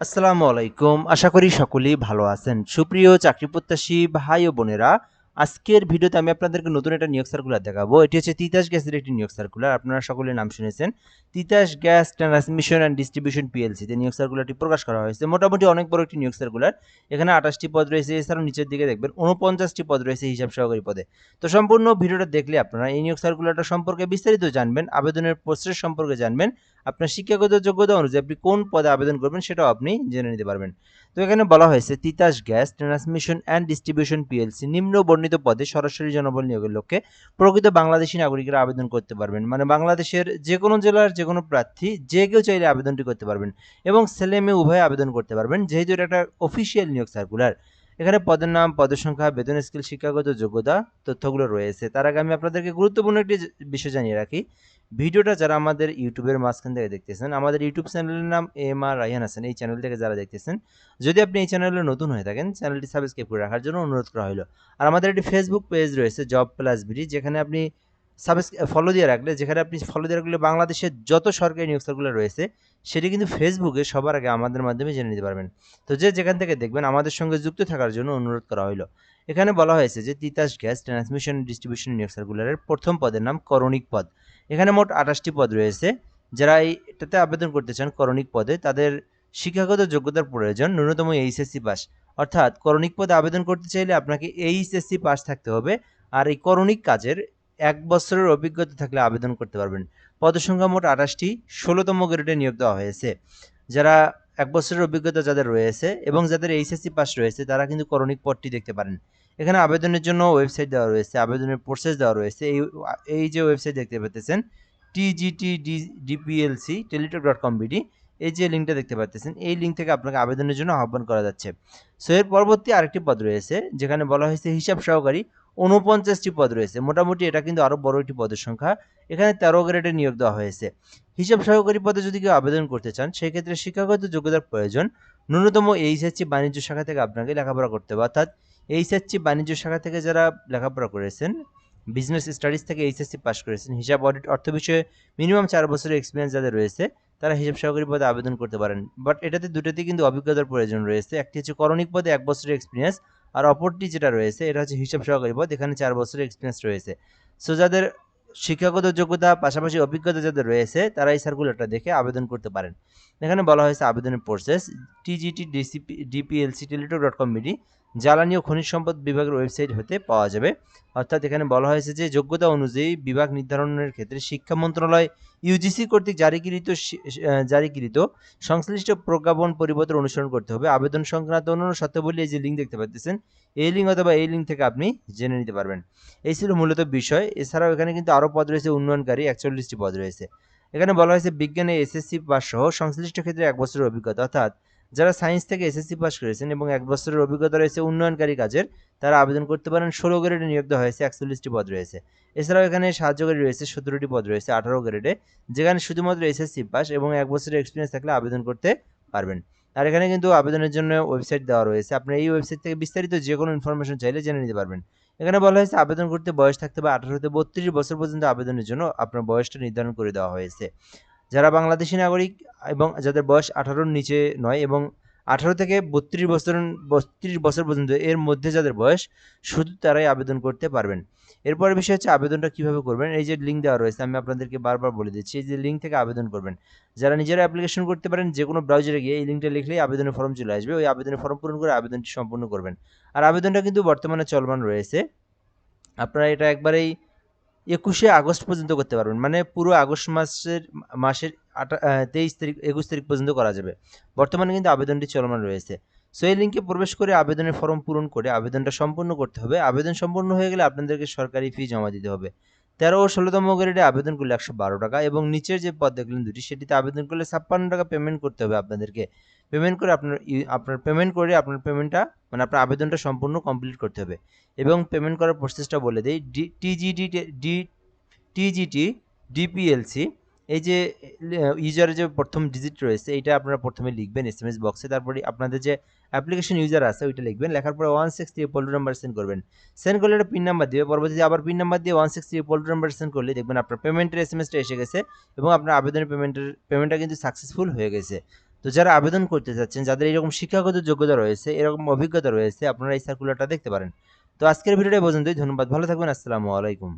আসসালামু আলাইকুম। আশা করি সকলেই ভালো আছেন। সুপ্রিয় চাকরি প্রত্যাশী ভাই ও বোনেরা, আজকের ভিডিওতে আমি আপনাদেরকে নতুন একটা নিয়োগ সার্কুলার দেখাবো। এটি হচ্ছে তিতাস গ্যাসের একটি নিয়োগ সার্কুলার। আপনারা সকলে নাম শুনেছেন। Titas gas transmission and distribution PLC তে নিয়োগ সার্কুলারটি প্রকাশ করা হয়েছে। মোটামুটি অনেক বড় একটি নিয়োগ সার্কুলার। এখানে ২৮ টি পদ রয়েছে। এছাড়াও নিচের দিকে দেখবেন ৪৯ টি পদ রয়েছে হিসাব সহকারী পদে। তো সম্পূর্ণ ভিডিওটা দেখলে আপনারা এই নিয়োগ সার্কুলারটা সম্পর্কে বিস্তারিত জানবেন, আবেদনের প্রসেস সম্পর্কে জানবেন। আপনার শিক্ষাগত যোগ্যতা অনুযায়ী আপনি কোন পদে আবেদন করবেন সেটাও আপনি জেনে নিতে পারবেন। তো এখানে বলা হয়েছে Titas gas transmission and distribution PLC নিম্ন বর্ণিত পদে সরাসরি জনবল নিয়োগের লক্ষ্যে প্রকৃত বাংলাদেশী নাগরিকরা আবেদন করতে পারবেন। মানে বাংলাদেশের যে কোনো জেলার যে কোনো প্রার্থী যে কেউ চাইলে আবেদনটি করতে পারবেন এবং ছেলে মেয়ে উভয়ে আবেদন করতে পারবেন, যেহেতু এটা একটা অফিসিয়াল নিয়োগ সার্কুলার। এখানে পদের নাম, পদের সংখ্যা, বেতন স্কেল, শিক্ষাগত যোগ্যতা তথ্যগুলো রয়েছে। তার আগে আমি আপনাদেরকে গুরুত্বপূর্ণ একটি বিষয় জানিয়ে রাখি। ভিডিওটা যারা আমাদের ইউটিউবের মাঝখান থেকে দেখতেছেন, আমাদের ইউটিউব চ্যানেলের নাম এম আর রায়হান হাসান। এই চ্যানেল থেকে যারা দেখতেছেন, যদি আপনি এই চ্যানেলে নতুন হয়ে থাকেন, চ্যানেলটি সাবস্ক্রাইব করে রাখার জন্য অনুরোধ করা হলো। আর আমাদের একটি ফেসবুক পেজ রয়েছে জব প্লাস বিডি, যেখানে আপনি ফলো দিয়ে রাখলে, বাংলাদেশের যত সরকারি নিয়োগ সার্কুলার রয়েছে সেটি কিন্তু ফেসবুকে সবার আগে আমাদের মাধ্যমে জেনে নিতে পারবেন। তো যে যেখান থেকে দেখবেন আমাদের সঙ্গে যুক্ত থাকার জন্য অনুরোধ করা হলো। এখানে বলা হয়েছে যে তিতাস গ্যাস ট্রান্সমিশন ডিস্ট্রিবিউশন নিয়োগ সার্কুলারের প্রথম পদের নাম করণিক পদ। এখানে মোট ২৮ টি পদ রয়েছে। যারা এটাতে আবেদন করতে চান করণিক পদে, তাদের শিক্ষাগত যোগ্যতার প্রয়োজন ন্যূনতম এইচএসসি পাস। অর্থাৎ করণিক পদে আবেদন করতে চাইলে আপনাকে এইচএসসি পাস থাকতে হবে। আর এই করণিক কাজের ১ বছরের অভিজ্ঞতা থাকলে আবেদন করতে পারবেন। পদসংখ্যা মোট ২৮টি, ১৬তম গ্রেডে নিয়োগ দেওয়া হয়েছে। যারা ১ বছরের অভিজ্ঞতা যাদের রয়েছে এবং যাদের এইচএসসি পাস রয়েছে, তারা কিন্তু করণিক পদটি দেখতে পারেন। এখানে আবেদনের জন্য ওয়েবসাইট দেওয়া রয়েছে, আবেদনের প্রসেস দেওয়া রয়েছে। এই যে ওয়েবসাইট দেখতে পাচ্ছেন, TGTDPLC টেলিটক.com বিডি, এই যে লিঙ্কটা দেখতে পাচ্ছেন, এই লিঙ্ক থেকে আপনাকে আবেদনের জন্য আহ্বান করা যাচ্ছে। সো এর পরবর্তী আরেকটি পদ রয়েছে, যেখানে বলা হয়েছে হিসাব সহকারী। ৪৯টি পদ রয়েছে। মোটামুটি এটা কিন্তু আরও বড় একটি পদের সংখ্যা। এখানে ১৩ গ্রেডে নিয়োগ দেওয়া হয়েছে। হিসাব সহকারী পদে যদি কেউ আবেদন করতে চান, সেক্ষেত্রে শিক্ষাগত যোগ্যতার প্রয়োজন। ন্যূনতম এইচএসসি বাণিজ্য শাখা থেকে আপনাকে লেখাপড়া করতে হবে। অর্থাৎ এইচএসসি বাণিজ্য শাখা থেকে যারা লেখাপড়া করেছেন, বিজনেস স্টাডিজ থেকে এইচএসসি পাস করেছেন, হিসাব, অডিট, অর্থ বিষয়ে মিনিমাম ৪ বছরের এক্সপিরিয়েন্স যাদের রয়েছে, তারা হিসাব সহকারী পদে আবেদন করতে পারেন। বাট এটাতে দুটোতেই কিন্তু অভিজ্ঞতার প্রয়োজন রয়েছে। একটি হচ্ছে করণিক পদে ১ বছরের এক্সপিরিয়েন্স, আর অপরটি যেটা রয়েছে এটা হচ্ছে হিসাব সহকারী পদ, এখানে ৪ বছরের এক্সপিরিয়েন্স রয়েছে। সো যাদের শিক্ষাগত যোগ্যতা পাশাপাশি অভিজ্ঞতা যাদের রয়েছে, তারা এই সার্কুলারটা দেখে আবেদন করতে পারেন। এখানে বলা হয়েছে আবেদনের প্রসেস। TGTDPLC টেলিটক.com বিডি জ্বালানি ও খনিজ সম্পদ বিভাগের ওয়েবসাইট হতে পাওয়া যাবে। অর্থাৎ এখানে বলা হয়েছে যে যোগ্যতা অনুযায়ী বিভাগ নির্ধারণের ক্ষেত্রে শিক্ষা মন্ত্রণালয় ইউজিসি কর্তৃক জারিকৃত সংশ্লিষ্ট প্রজ্ঞাপন পরিপত্র অনুসরণ করতে হবে। আবেদন সংক্রান্ত অন্যান্য শর্তাবলী, এই যে লিঙ্ক দেখতে পাচ্ছেন, এই লিঙ্ক অথবা এই লিঙ্ক থেকে আপনি জেনে নিতে পারবেন। এই ছিল মূলত বিষয়। এছাড়াও এখানে কিন্তু আরও পদ রয়েছে, উন্নয়নকারী ৪১টি পদ রয়েছে। এখানে বলা হয়েছে বিজ্ঞানে এসএসসি পাস সহ সংশ্লিষ্ট ক্ষেত্রে ১ বছরের অভিজ্ঞতা। অর্থাৎ যারা সায়েন্স থেকে এসএসসি পাস করেছেন এবং ১ বছরের অভিজ্ঞতা রয়েছে উন্নয়নকারী কাজের, তারা আবেদন করতে পারেন। ১৬ গ্রেডে নিয়োগ দেওয়া হয়েছে, ৪১টি পদ রয়েছে। এছাড়াও এখানে সাহায্যকারী রয়েছে, ১৭টি পদ রয়েছে ১৮ গ্রেডে, যেখানে শুধুমাত্র এসএসসি পাস এবং ১ বছরের এক্সপিরিয়েন্স থাকলে আবেদন করতে পারবেন। আর এখানে কিন্তু আবেদনের জন্য ওয়েবসাইট দেওয়া রয়েছে। আপনি এই ওয়েবসাইট থেকে বিস্তারিত যে কোনো ইনফরমেশন চাইলে জেনে নিতে পারবেন। এখানে বলা হয়েছে আবেদন করতে বয়স থাকতে হবে ১৮ থেকে ৩২ বছর পর্যন্ত। আবেদনের জন্য আপনার বয়সটা নির্ধারণ করে দেওয়া হয়েছে। যারা বাংলাদেশী নাগরিক এবং যাদের বয়স ১৮-র নিচে নয় এবং ১৮ থেকে ৩২ বছর পর্যন্ত এর মধ্যে যাদের বয়স, শুধু তারাই আবেদন করতে পারবেন। এরপরের বিষয় হচ্ছে আবেদনটা কিভাবে করবেন। এই যে লিঙ্ক দেওয়া রয়েছে, আমি আপনাদেরকে বারবার বলে দিচ্ছি, এই যে লিঙ্ক থেকে আবেদন করবেন। যারা নিজেরা অ্যাপ্লিকেশন করতে পারেন, যে কোনো ব্রাউজারে গিয়ে এই লিঙ্কটা লিখলেই আবেদনের ফর্ম চলে আসবে। ওই আবেদনের ফর্ম পূরণ করে আবেদনটি সম্পূর্ণ করবেন। আর আবেদনটা কিন্তু বর্তমানে চলমান রয়েছে। আপনারা এটা একবারেই ২১শে আগস্ট পর্যন্ত করতে পারবেন। মানে পুরো আগস্ট মাসের ২৩ তারিখ ২১ তারিখ পর্যন্ত করা যাবে। বর্তমানে কিন্তু আবেদনটি চলমান রয়েছে। সো এই লিঙ্কে প্রবেশ করে আবেদনের ফর্ম পূরণ করে আবেদনটা সম্পূর্ণ করতে হবে। আবেদন সম্পূর্ণ হয়ে গেলে আপনাদেরকে সরকারি ফি জমা দিতে হবে। ১৩ ও ১৬তম গ্রেডে আবেদন করলে ১১২ টাকা এবং নিচের যে পদ দেখলেন দুটি, সেটিতে আবেদন করলে ৫৬ টাকা পেমেন্ট করতে হবে আপনাদেরকে। পেমেন্ট করে আপনার পেমেন্টটা, মানে আপনার আবেদনটা সম্পূর্ণ কমপ্লিট করতে হবে। এবং পেমেন্ট করার প্রসেসটা বলে দেই। টিজিটি ডিপিএলসি, এই যে ইউজারের যে প্রথম ডিজিট রয়েছে, এইটা আপনারা প্রথমে লিখবেন এসএমএস বক্সে। তারপরে আপনাদের যে অ্যাপ্লিকেশন ইউজার আছে ওইটা লিখবেন। লেখার পরে 163 নাম্বার সেন্ড করবেন। সেন্ড করলে একটা পিন নাম্বার দিবে। পরবর্তীতে আবার পিন নাম্বার দিয়ে 163 নাম্বার সেন্ড করলে দেখবেন আপনার পেমেন্টের এসএমএসটা এসে গেছে এবং আপনার আবেদনের পেমেন্টটা কিন্তু সাকসেসফুল হয়ে গেছে। তো যারা আবেদন করতে চাচ্ছেন, যাদের এরকম শিক্ষাগত যোগ্যতা রয়েছে, এরকম অভিজ্ঞতা রয়েছে, আপনারা এই সার্কুলারটা দেখতে পারেন। তো আজকের ভিডিওটা এই পর্যন্তই। ধন্যবাদ, ভালো থাকবেন, আসসালামু আলাইকুম।